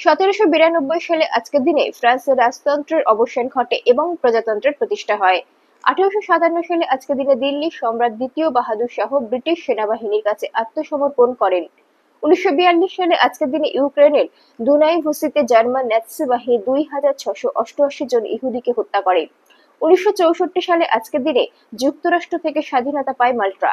1792 সালে আজকের দিনে ফ্রান্সের রাজতন্ত্রের অবসান ঘটে এবং প্রজাতন্ত্রের প্রতিষ্ঠা হয়। 1857 সালে আজকের দিনে দিল্লির সম্রাট দ্বিতীয় বাহাদুর শাহ ব্রিটিশ সেনাবাহিনীর কাছে আত্মসমর্পণ করেন। 1942 সালে আজকের দিনে ইউক্রেনের দুনাইভুসিতে জার্মান ন্যাৎসি বাহিনী 2688 জন ইহুদিকে হত্যা করে। 1964 সালে আজকের দিনে যুক্তরাষ্ট্র থেকে স্বাধীনতা পায় মাল্টা।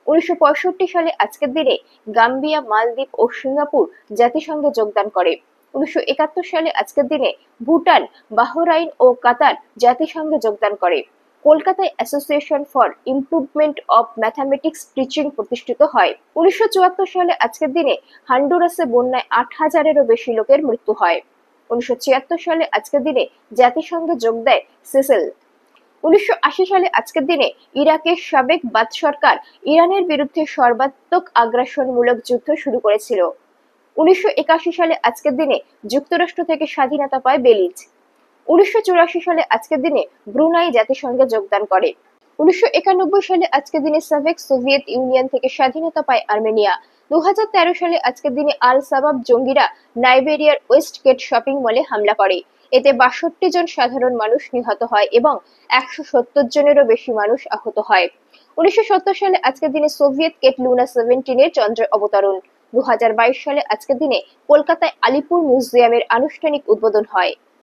1965 সালে আজকের দিনে গাম্বিয়া, মালদ্বীপ ও সিঙ্গাপুর জাতিসংঘে যোগদান করে। 1971 সালে আজকের দিনে ভুটান, বাহরাইন ও কাতার জাতিসংঘে যোগদান করে। কলকাতায় association for improvement of mathematics teaching প্রতিষ্ঠিত হয়। 1974 সালে আজকের দিনে হন্ডুরাসে বন্যায় 8,000-এরও বেশি লোকের মৃত্যু হয়। 1976 সালে আজকের দিনে জাতিসংঘে যোগ দেয় সেসেল। 1980 সালে আজকের দিনে ইরাকের সাবেক বাথ সরকার ইরানের বিরুদ্ধে সর্বাত্মক আগ্রাসনমূলক যুদ্ধ শুরু করেছিল। 1981 সালে আজকের দিনে যুক্তরাষ্ট্র থেকে স্বাধীনতা পায় বেলিজ। 1984 সালে আজকের দিনে ব্রুনাই জাতিসংঘে যোগদান করে। 1991 সালে আজকের দিনে সোভিয়েত ইউনিয়ন থেকে স্বাধীনতা পায় আর্মেনিয়া। 2013 সালে আজকের দিনে আল শাবাব জঙ্গিরা নাইজেরিয়ার ওয়েস্ট গেট শপিং মলে হামলা করে। এতে 62 জন সাধারণ মানুষ নিহত হয় এবং 170 জনেরও বেশি মানুষ আহত হয়। 1970 সালে আজকের দিনে সোভিয়েত কেট লুনা 17 চন্দ্রে অবতরণ। 2022 সালে আজকের দিনে কলকাতায় আলিপুর মিউজিয়ামের আনুষ্ঠানিক উদ্বোধন হয়।